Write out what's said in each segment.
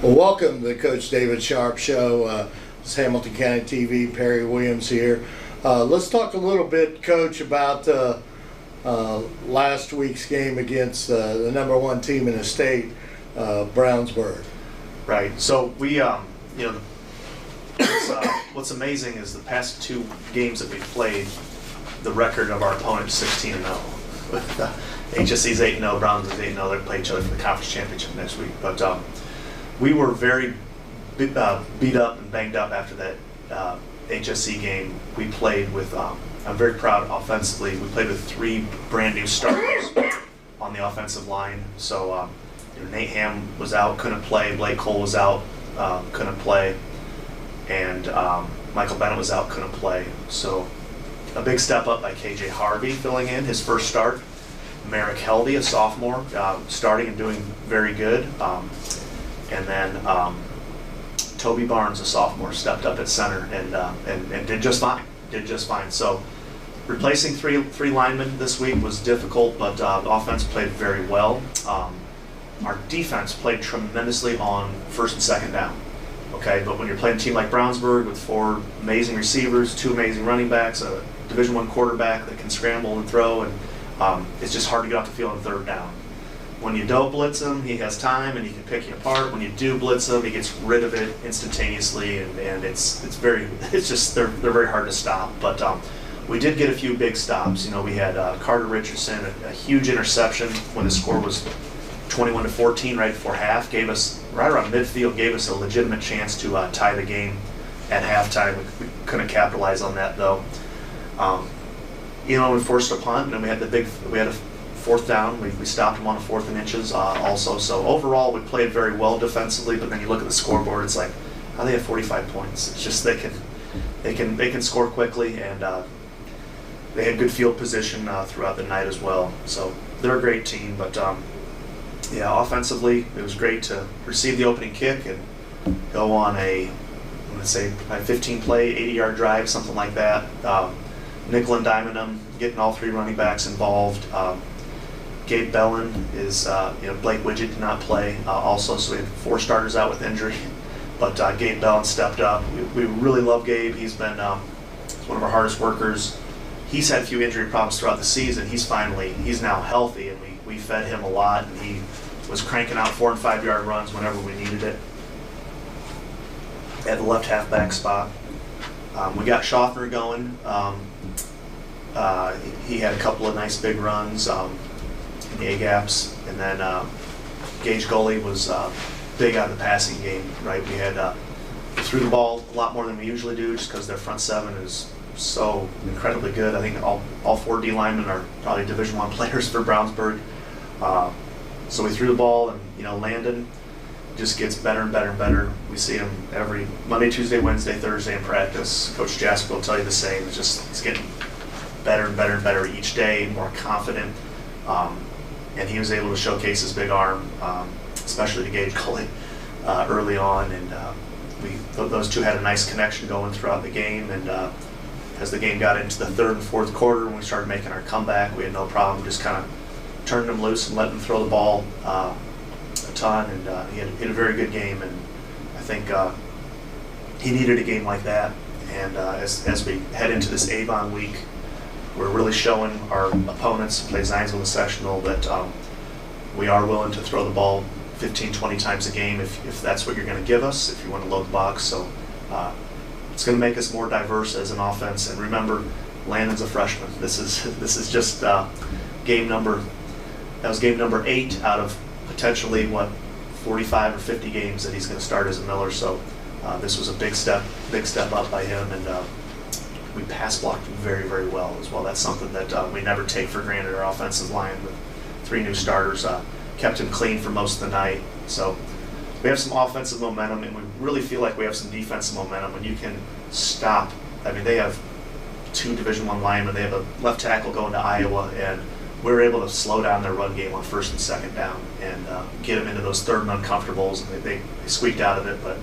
Well, welcome to the Coach David Sharpe Show. It's Hamilton County TV. Perry Williams here. Let's talk a little bit, Coach, about last week's game against the #1 team in the state, Brownsburg. Right. So we, what's amazing is the past two games that we played, the record of our opponent is 16-0. HSC's 8-0, Browns is 8-0. They play each other for the conference championship next week. But we were very beat up and banged up after that HSC game. We played with, I'm very proud offensively, we played with 3 brand new starters on the offensive line. So Nate Ham was out, couldn't play. Blake Cole was out, couldn't play. And Michael Bennett was out, couldn't play. So a big step up by KJ Harvey filling in his first start. Merrick Heldy, a sophomore, starting and doing very good. And then Toby Barnes, a sophomore, stepped up at center and did just fine. So replacing three linemen this week was difficult, but the offense played very well. Our defense played tremendously on first and second down. Okay, but when you're playing a team like Brownsburg with 4 amazing receivers, 2 amazing running backs, a Division I quarterback that can scramble and throw, and it's just hard to get off the field on third down. When you don't blitz him, he has time and he can pick you apart. When you do blitz him, he gets rid of it instantaneously, and it's just they're very hard to stop. But we did get a few big stops. You know, we had Carter Richardson, a huge interception when the score was 21-14 right before half, gave us right around midfield, gave us a legitimate chance to tie the game at halftime. We couldn't capitalize on that though. We forced a punt, and then we had a 4th down. We stopped them on a 4th and inches also. So overall, we played very well defensively. But then you look at the scoreboard, it's like, how they have 45 points? It's just they can score quickly, and they had good field position throughout the night as well. So they're a great team. But yeah, offensively, it was great to receive the opening kick and go on a 15-play, 80-yard drive, something like that. Nickel and diming them, getting all 3 running backs involved. Gabe Bellin is, Blake Widget did not play also, so we had 4 starters out with injury. But Gabe Bellin stepped up. We really love Gabe. He's been one of our hardest workers. He's had a few injury problems throughout the season. He's now healthy, and we fed him a lot, and he was cranking out 4- and 5-yard runs whenever we needed it at the left halfback spot. We got Schaffner going. He had a couple of nice big runs in the A-gaps, and then Gage Gully was big out of the passing game, right? We had threw the ball a lot more than we usually do just because their front 7 is so incredibly good. I think all 4 D linemen are probably Division I players for Brownsburg. So we threw the ball, and Landon just gets better and better and better. We see him every Monday, Tuesday, Wednesday, Thursday in practice. Coach Jasper will tell you the same. He's getting better and better and better each day, more confident. And he was able to showcase his big arm, especially to Gage Gully early on. And those two had a nice connection going throughout the game. And as the game got into the 3rd and 4th quarter, when we started making our comeback, we had no problem just kind of turning them loose and letting them throw the ball a ton. And he had a very good game. And I think he needed a game like that. And as we head into this Avon week, we're really showing our opponents who play Zionsville and Sectional that we are willing to throw the ball 15, 20 times a game if that's what you're going to give us, if you want to load the box. So it's going to make us more diverse as an offense. And remember, Landon's a freshman. This is just game number 8 out of potentially 45 or 50 games that he's going to start as a Miller. So this was a big step up by him, and we pass blocked very, very well as well. That's something that we never take for granted. Our offensive line with 3 new starters kept him clean for most of the night. So we have some offensive momentum, and we really feel like we have some defensive momentum when you can stop. I mean, they have 2 Division I linemen. They have a left tackle going to Iowa, and we were able to slow down their run game on 1st and 2nd down and get them into those 3rd and uncomfortables, and they squeaked out of it. But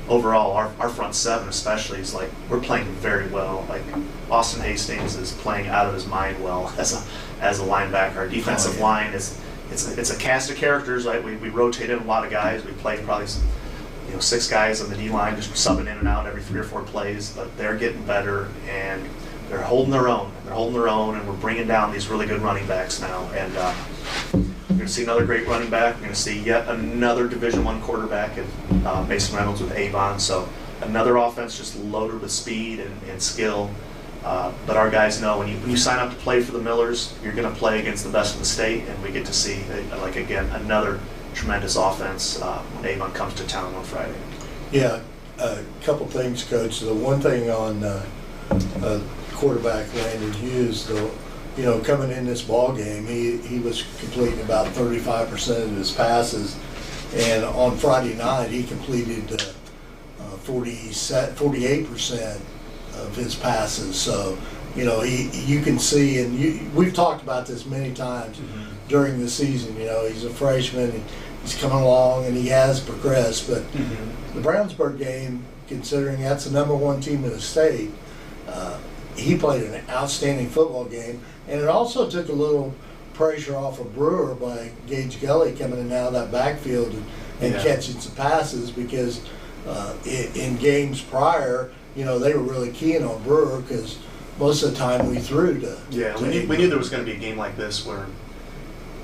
overall, our front 7 especially is like, we're playing very well. Like, Austin Hastings is playing out of his mind well as a linebacker. Our defensive line is it's a cast of characters. Like we rotate in a lot of guys. We played probably 6 guys on the D line just subbing in and out every 3 or 4 plays, but they're getting better and they're holding their own. And we're bringing down these really good running backs now. And we're going to see another great running back. We're going to see yet another Division I quarterback in Mason Reynolds with Avon. So another offense just loaded with speed and skill. But our guys know when you sign up to play for the Millers, you're going to play against the best of the state, and we get to see, again, another tremendous offense when Avon comes to town on Friday. Yeah, a couple things, Coach. The one thing on quarterback Landon Hughes, coming in this ball game, he was completing about 35% of his passes, and on Friday night he completed 48% of his passes. So, you can see, and we've talked about this many times during the season. He's a freshman, and he's coming along, and he has progressed. But the Brownsburg game, considering that's the #1 team in the state, he played an outstanding football game, and it also took a little pressure off of Brewer by Gage Gully coming in out of that backfield and catching some passes, because in games prior, they were really keen on Brewer because most of the time we threw to. Yeah, we knew there was going to be a game like this where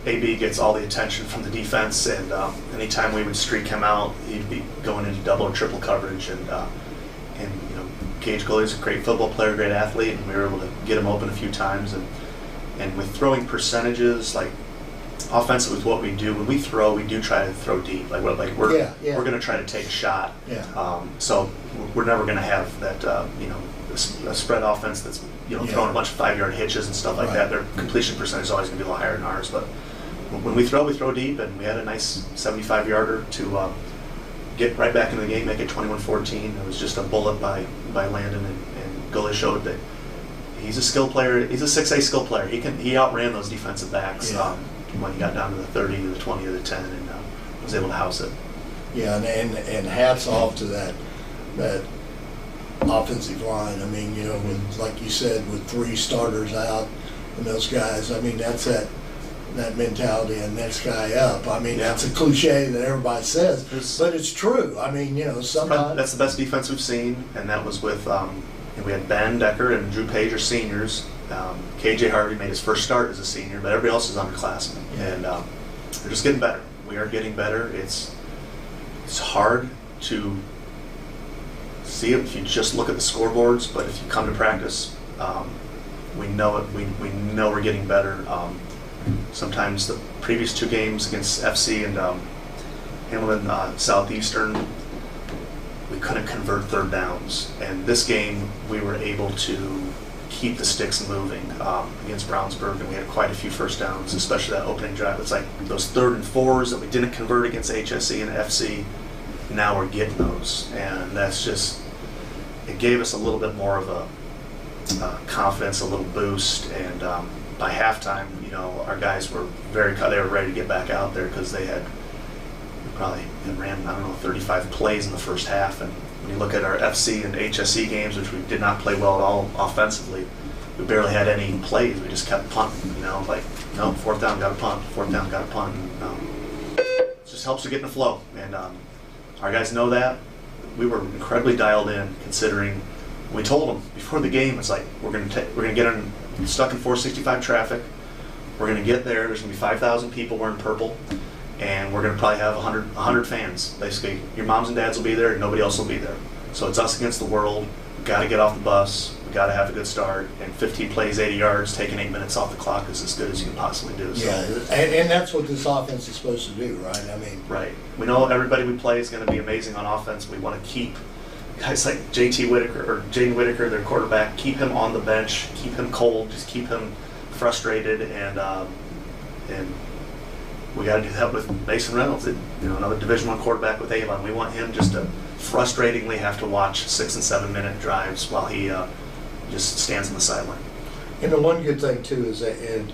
AB gets all the attention from the defense, and anytime we would streak him out, he'd be going into double or triple coverage. And Gage Gully's a great football player, great athlete, and we were able to get him open a few times. And with throwing percentages, like offensive with what we do, when we throw, we do try to throw deep. We're going to try to take a shot. Yeah. So we're never going to have that a spread offense that's throwing a bunch of 5-yard hitches and stuff like that. Their completion percentage is always going to be a little higher than ours. But when we throw deep, and we had a nice 75-yarder to get right back into the game, make it 21-14. It was just a bullet by Landon, and Gully showed that he's a skill player. He's a 6A skill player. He outran those defensive backs when he got down to the 30, to the 20, to the 10, and was able to house it. Yeah, and hats off to that offensive line. I mean, with, like you said, with 3 starters out and those guys, I mean, that's that mentality and next guy up. I mean, that's a cliche that everybody says, but it's true. I mean, sometimes that's the best defense we've seen, and that was with we had Ben Decker and Drew Page are seniors. KJ Harvey made his first start as a senior, but everybody else is underclassmen, and they're just getting better. We are getting better. It's hard to see it if you just look at the scoreboards, but if you come to practice, we know it. We know we're getting better. Sometimes the previous 2 games against FC and Hamilton Southeastern, we couldn't convert third downs, and this game we were able to keep the sticks moving against Brownsburg, and we had quite a few first downs, especially that opening drive. It's like those 3rd and 4s that we didn't convert against HSE and FC. Now we're getting those, and that's just, it gave us a little bit more of a confidence, a little boost, and by halftime, our guys were they were ready to get back out there, because we probably ran, 35 plays in the first half. And when you look at our FC and HSE games, which we did not play well at all offensively, we barely had any plays. We just kept punting, no, 4th down, got a punt, 4th down, got a punt. And, it just helps you get in the flow. And our guys know that. We were incredibly dialed in, considering we told them before the game, it's like, we're going to get stuck in 465 traffic. We're going to get there. There's going to be 5,000 people wearing purple, and we're going to probably have 100 fans. Basically, your moms and dads will be there, and nobody else will be there. So it's us against the world. We've got to get off the bus. We've got to have a good start. And 15 plays, 80 yards, taking 8 minutes off the clock is as good as you can possibly do. So. Yeah, and that's what this offense is supposed to do, right? I mean, right. We know everybody we play is going to be amazing on offense. We want to keep guys like JT Whitaker or Jaden Whitaker, their quarterback, keep him on the bench, keep him cold, just keep him frustrated, and we got to do that with Mason Reynolds, another Division I quarterback with Avon. We want him just to frustratingly have to watch 6 and 7 minute drives while he just stands on the sideline. And the one good thing too is that, and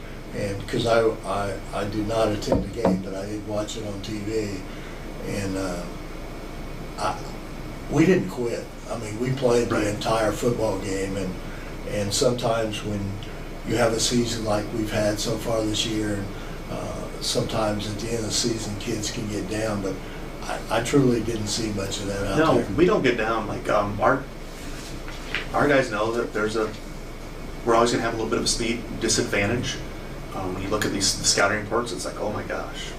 because I did not attend the game, but I did watch it on TV, and we didn't quit. I mean, we played the entire football game, and sometimes when you have a season like we've had so far this year, and sometimes at the end of the season kids can get down, but I truly didn't see much of that out No, there. we don't get down. Like our guys know that we're always going to have a little bit of a speed disadvantage. When you look at the scouting reports, it's like, oh my gosh,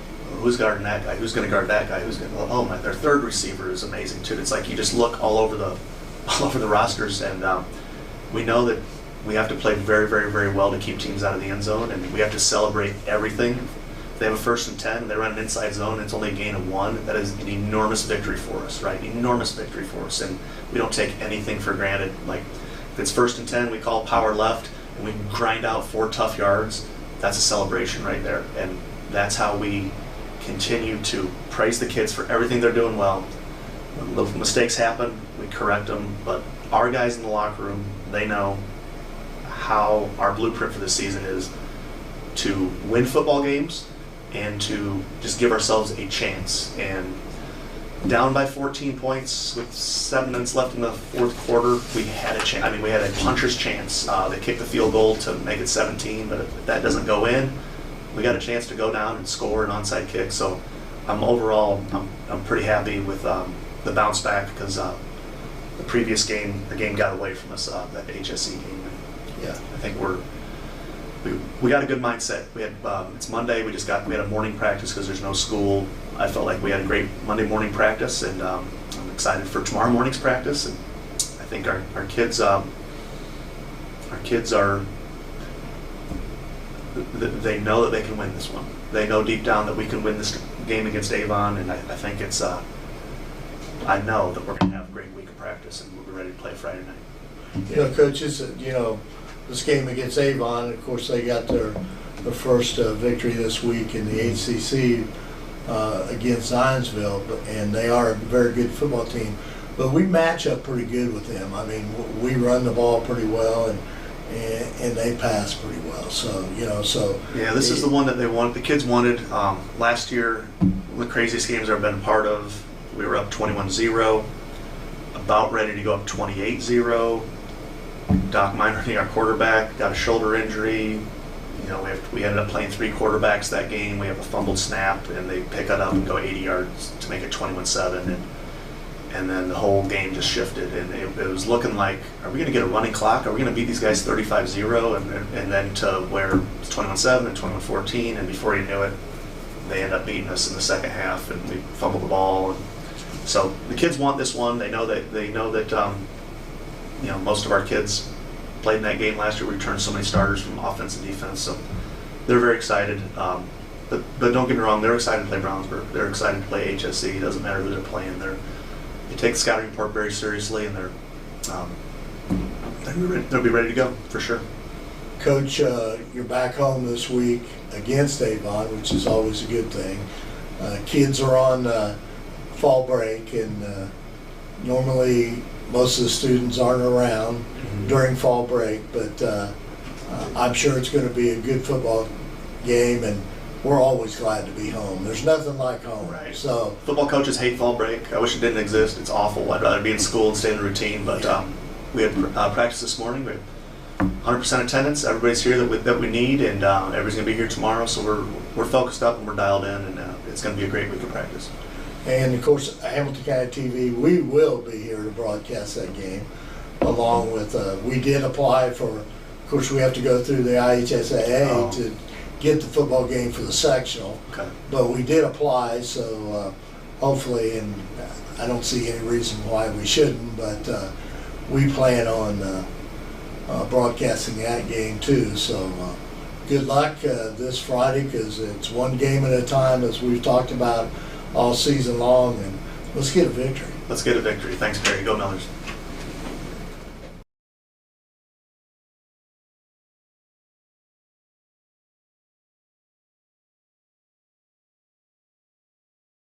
who's guarding that guy? Who's going to guard that guy? Who's going to? Oh my, their third receiver is amazing too. It's like you just look all over the rosters, and we know that we have to play very, very, very well to keep teams out of the end zone, and we have to celebrate everything. If they have a 1st and 10, and they run an inside zone, and it's only a gain of 1. That is an enormous victory for us, right? Enormous victory for us, and we don't take anything for granted. Like if it's 1st and 10, we call power left, and we grind out 4 tough yards. That's a celebration right there, and that's how we continue to praise the kids for everything they're doing well. When little mistakes happen, we correct them, but our guys in the locker room, they know how our blueprint for this season is to win football games and to just give ourselves a chance. And down by 14 points with 7 minutes left in the 4th quarter, we had a chance. I mean, we had a puncher's chance. They kicked the field goal to make it 17, but if that doesn't go in, we got a chance to go down and score an onside kick. So overall, I'm pretty happy with the bounce back, because the previous game, the game got away from us, that HSE game. Yeah, I think we got a good mindset. We had it's Monday. We had a morning practice because there's no school. I felt like we had a great Monday morning practice, and I'm excited for tomorrow morning's practice. And I think our kids are they know that they can win this one. They know deep down that we can win this game against Avon, and I think it's I know that we're going to have a great week of practice, and we'll be ready to play Friday night. You know, coaches, this game against Avon, of course, they got their first victory this week in the HCC against Zionsville, and they are a very good football team. But we match up pretty good with them. I mean, we run the ball pretty well, and they pass pretty well. So, Yeah, this is the one that they want. The kids wanted. Last year, one of the craziest games I've been a part of, we were up 21-0, about ready to go up 28-0. Doc Minor, our quarterback, got a shoulder injury. We ended up playing 3 quarterbacks that game. We have a fumbled snap, and they pick it up and go 80 yards to make it 21-7. And then the whole game just shifted, and it was looking like, are we going to get a running clock? Are we going to beat these guys 35-0? And then to where it's 21-7 and 21-14, and before you knew it, they end up beating us in the second half, and we fumbled the ball. And so the kids want this one. They know that most of our kids played in that game last year. We returned so many starters from offense and defense, so they're very excited. But don't get me wrong, they're excited to play Brownsburg. They're excited to play HSE. It doesn't matter who they're playing. They take the scouting report very seriously, and they'll be ready to go for sure. Coach, you're back home this week against Avon, which is always a good thing. Kids are on fall break, and normally most of the students aren't around during fall break, but I'm sure it's going to be a good football game, and we're always glad to be home. There's nothing like home. Right. So football coaches hate fall break. I wish it didn't exist. It's awful. I'd rather be in school and stay in the routine. But we had practice this morning. We had 100% attendance. Everybody's here that we need, and everybody's going to be here tomorrow. So we're focused up and we're dialed in, and it's going to be a great week of practice. And of course, Hamilton County TV, we will be here to broadcast that game, along with we did apply for. Of course, we have to go through the IHSAA to get the football game for the sectional. Okay. But we did apply, so hopefully, and I don't see any reason why we shouldn't, but we plan on broadcasting that game too. So good luck this Friday, because it's one game at a time, as we've talked about all season long, and let's get a victory. Let's get a victory. Thanks, Perry. Go Millers.